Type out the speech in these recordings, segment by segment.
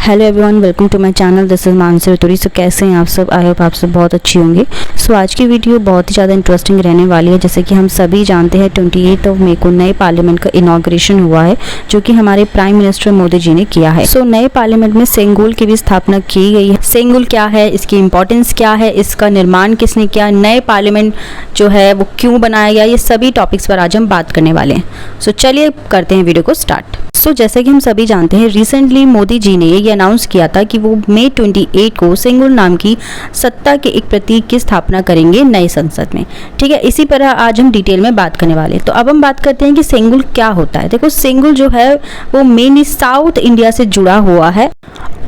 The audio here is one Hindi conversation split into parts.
Hello everyone, welcome to my channel. This is Mansi Raturi. So कैसे हैं आप सब? आई होप आप सब बहुत अच्छी होंगे। सो आज की वीडियो बहुत ही ज़्यादा इंटरेस्टिंग रहने वाली है। जैसे कि हम सभी जानते हैं 28 मई को नए पार्लियामेंट का इनॉग्रेशन हुआ है, जो कि हमारे प्राइम मिनिस्टर मोदी जी ने किया है। सो नए पार्लियामेंट में सेंगुल की भी स्थापना की गई है। सेंगुल क्या है, इसकी इंपॉर्टेंस क्या है, इसका निर्माण किसने किया, नए पार्लियामेंट जो है वो क्यों बनाया गया, ये सभी टॉपिक्स पर आज हम बात करने वाले हैं। सो चलिए करते हैं वीडियो को स्टार्ट। सो जैसे कि हम सभी जानते हैं, रिसेंटली मोदी जी ने ये अनाउंस किया था कि वो मई 28 को सेंगुल नाम की सत्ता के एक प्रतीक की स्थापना करेंगे नई संसद में। ठीक है, इसी पर आज हम डिटेल में बात करने वाले हैं। तो अब हम बात करते हैं कि सेंगुल क्या होता है। देखो, सेंगुल जो है वो मेनली साउथ इंडिया से जुड़ा हुआ है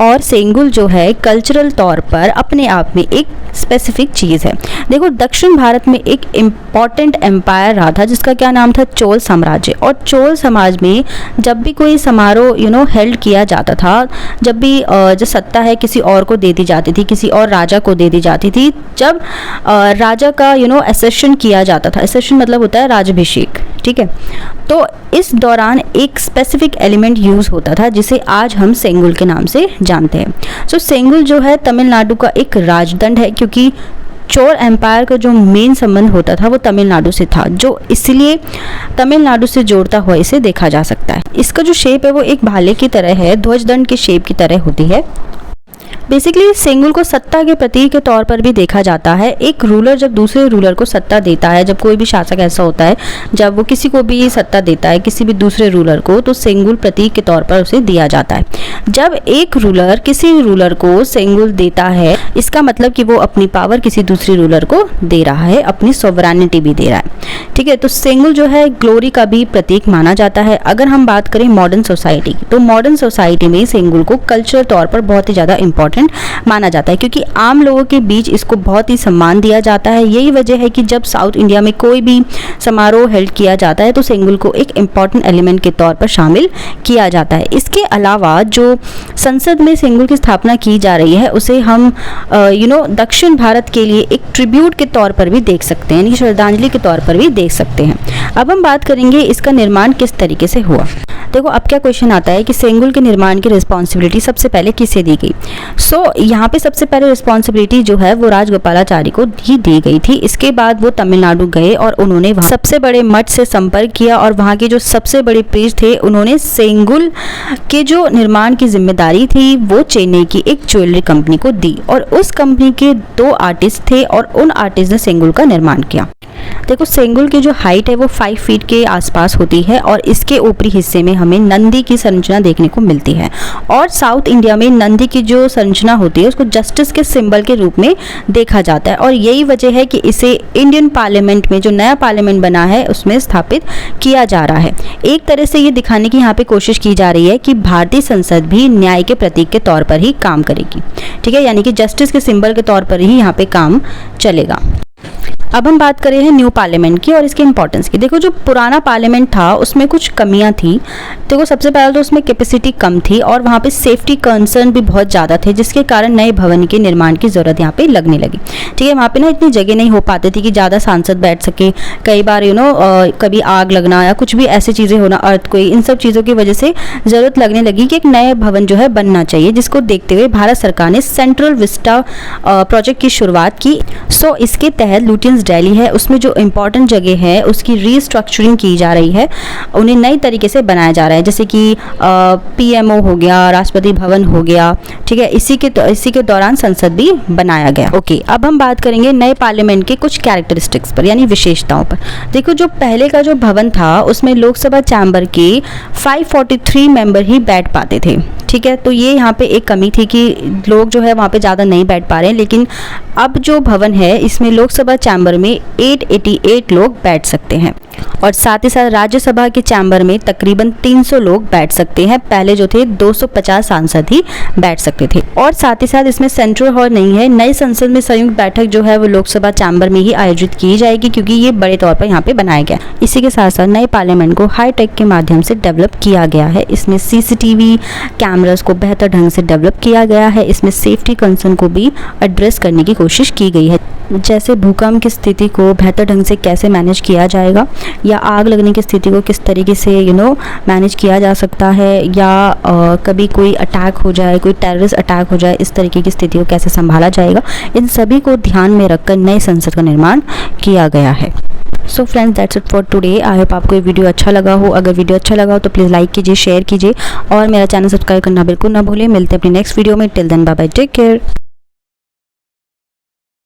और सेंगुल जो है कल्चरल तौर पर अपने आप में एक स्पेसिफिक चीज़ है। देखो, दक्षिण भारत में एक इम्पॉर्टेंट एम्पायर रहा था जिसका क्या नाम था, चोल साम्राज्य। और चोल समाज में जब भी कोई समारोह हेल्ड किया जाता था, जब भी जो सत्ता है किसी और को दे दी जाती थी, किसी और राजा को दे दी जाती थी, जब राजा का एसेशन किया जाता था। एसेशन मतलब होता है राज्याभिषेक। ठीक है, तो इस दौरान एक स्पेसिफिक एलिमेंट यूज़ होता था जिसे आज हम सेंगुल के नाम से जानते हैं। सो सेंगुल जो है तमिलनाडु का एक राजदंड है, क्योंकि चोल एम्पायर का जो मेन संबंध होता था वो तमिलनाडु से था, जो इसलिए तमिलनाडु से जोड़ता हुआ इसे देखा जा सकता है। इसका जो शेप है वो एक भाले की तरह है, ध्वजदंड के शेप की तरह होती है। बेसिकली सेंगुल को सत्ता के प्रतीक के तौर पर भी देखा जाता है। एक रूलर जब दूसरे रूलर को सत्ता देता है, जब कोई भी शासक ऐसा होता है जब वो किसी को भी सत्ता देता है, किसी भी दूसरे रूलर को, तो सेंगुल प्रतीक के तौर पर उसे दिया जाता है। जब एक रूलर किसी रूलर को सेंगुल देता है, इसका मतलब कि वो अपनी पावर किसी दूसरे रूलर को दे रहा है, अपनी सोवरेनिटी भी दे रहा है। ठीक है, तो सेंगुल जो है ग्लोरी का भी प्रतीक माना जाता है। अगर हम बात करें मॉडर्न सोसाइटी की, तो मॉडर्न सोसाइटी में सेंगुल को कल्चरल तौर पर बहुत ही ज़्यादा इंपॉर्टेंट माना जाता है, क्योंकि आम लोगों के बीच इसको बहुत ही सम्मान दिया जाता है। यही वजह है कि जब साउथ इंडिया में कोई भी समारोह हेल्ड किया जाता है तो सेंगुल को एक इम्पॉर्टेंट एलिमेंट के तौर पर शामिल किया जाता है। इसके अलावा जो संसद में सेंगुल की स्थापना की जा रही है, उसे हम दक्षिण भारत के लिए एक ट्रिब्यूट के तौर पर भी देख सकते हैं, यानी श्रद्धांजलि के तौर पर भी देख सकते हैं। अब हम बात करेंगे इसका निर्माण किस तरीके से हुआ। देखो, अब क्या क्वेश्चन आता है कि सेंगुल के निर्माण की रिस्पॉन्सिबिलिटी सबसे पहले किसे दी गई। यहाँ पे सबसे पहले रिस्पॉन्सिबिलिटी जो है वो राजगोपालाचारी को ही दी गई थी। इसके बाद वो तमिलनाडु गए और उन्होंने वहाँ सबसे बड़े मठ से संपर्क किया और वहाँ के जो सबसे बड़े प्रीस्ट थे, उन्होंने सेंगुल के जो निर्माण की जिम्मेदारी थी वो चेन्नई की एक ज्वेलरी कंपनी को दी, और उस कंपनी के 2 आर्टिस्ट थे और उन आर्टिस्ट ने सेंगुल का निर्माण किया। देखो, सेंगुल की जो हाइट है वो 5 फीट के आसपास होती है और इसके ऊपरी हिस्से में हमें नंदी की संरचना देखने को मिलती है। और साउथ इंडिया में नंदी की जो संरचना होती है उसको जस्टिस के सिंबल के रूप में देखा जाता है, और यही वजह है कि इसे इंडियन पार्लियामेंट में, जो नया पार्लियामेंट बना है, उसमें स्थापित किया जा रहा है। एक तरह से ये दिखाने की यहाँ पे कोशिश की जा रही है कि भारतीय संसद भी न्याय के प्रतीक के तौर पर ही काम करेगी। ठीक है, यानी कि जस्टिस के सिंबल के तौर पर ही यहाँ पे काम चलेगा। अब हम बात करें हैं न्यू पार्लियामेंट की और इसके इंपॉर्टेंस की। देखो, जो पुराना पार्लियामेंट था उसमें कुछ कमियां थी। देखो, सबसे पहले तो उसमें कैपेसिटी कम थी और वहाँ पे सेफ्टी कंसर्न भी बहुत ज़्यादा थे, जिसके कारण नए भवन के निर्माण की ज़रूरत यहाँ पे लगने लगी। ठीक है, वहाँ पे ना इतनी जगह नहीं हो पाती थी कि ज़्यादा सांसद बैठ सके। कई बार कभी आग लगना या कुछ भी ऐसी चीज़ें होना, अर्थक्वेक, इन सब चीज़ों की वजह से ज़रूरत लगने लगी कि एक नए भवन जो है बनना चाहिए, जिसको देखते हुए भारत सरकार ने सेंट्रल विस्टा प्रोजेक्ट की शुरुआत की। सो इसके तहत लुटियंस दिल्ली है, उसमें जो इम्पोर्टेंट जगह है उसकी रीस्ट्रक्चरिंग की जा रही है, उन्हें नई तरीके से बनाया जा रहा है, जैसे कि PMO हो गया, राष्ट्रपति भवन हो गया। ठीक है, इसी के दौरान संसद भी बनाया गया। ओके, अब हम बात करेंगे नए पार्लियामेंट के कुछ कैरेक्टरिस्टिक्स पर, यानी विशेषताओं पर। देखो, जो पहले का जो भवन था उसमें लोकसभा चैम्बर के 543 मेंबर ही बैठ पाते थे। ठीक है, तो ये यहाँ पे एक कमी थी कि लोग जो है वहाँ पे ज़्यादा नहीं बैठ पा रहे हैं, लेकिन अब जो भवन है इसमें लोकसभा चैम्बर में 888 लोग बैठ सकते हैं, और साथ ही साथ राज्यसभा के चैम्बर में तकरीबन 300 लोग बैठ सकते हैं। पहले जो थे 250 सांसद ही बैठ सकते थे। और साथ ही साथ इसमें सेंट्रल हॉल नहीं है। नई संसद में संयुक्त बैठक जो है वो लोकसभा चैम्बर में ही आयोजित की जाएगी, क्योंकि ये बड़े तौर पर यहाँ पे बनाया गया। इसी के साथ साथ नए पार्लियामेंट को हाईटेक के माध्यम से डेवलप किया गया है। इसमें CCTV कैमरा कैमरास को बेहतर ढंग से डेवलप किया गया है। इसमें सेफ्टी कंसर्न को भी एड्रेस करने की कोशिश की गई है, जैसे भूकंप की स्थिति को बेहतर ढंग से कैसे मैनेज किया जाएगा, या आग लगने की स्थिति को किस तरीके से मैनेज किया जा सकता है, या कभी कोई अटैक हो जाए, कोई टेररिस्ट अटैक हो जाए, इस तरीके की स्थिति को कैसे संभाला जाएगा, इन सभी को ध्यान में रखकर नई संसद का निर्माण किया गया है। So friends, that's it for today. I hope आपको ये वीडियो अच्छा लगा हो। अगर वीडियो अच्छा लगा हो तो प्लीज़ लाइक कीजिए, शेयर कीजिए और मेरा चैनल सब्सक्राइब करना बिल्कुल ना भूलें। मिलते हैं अपनी नेक्स्ट वीडियो में। Till then bye bye, take care.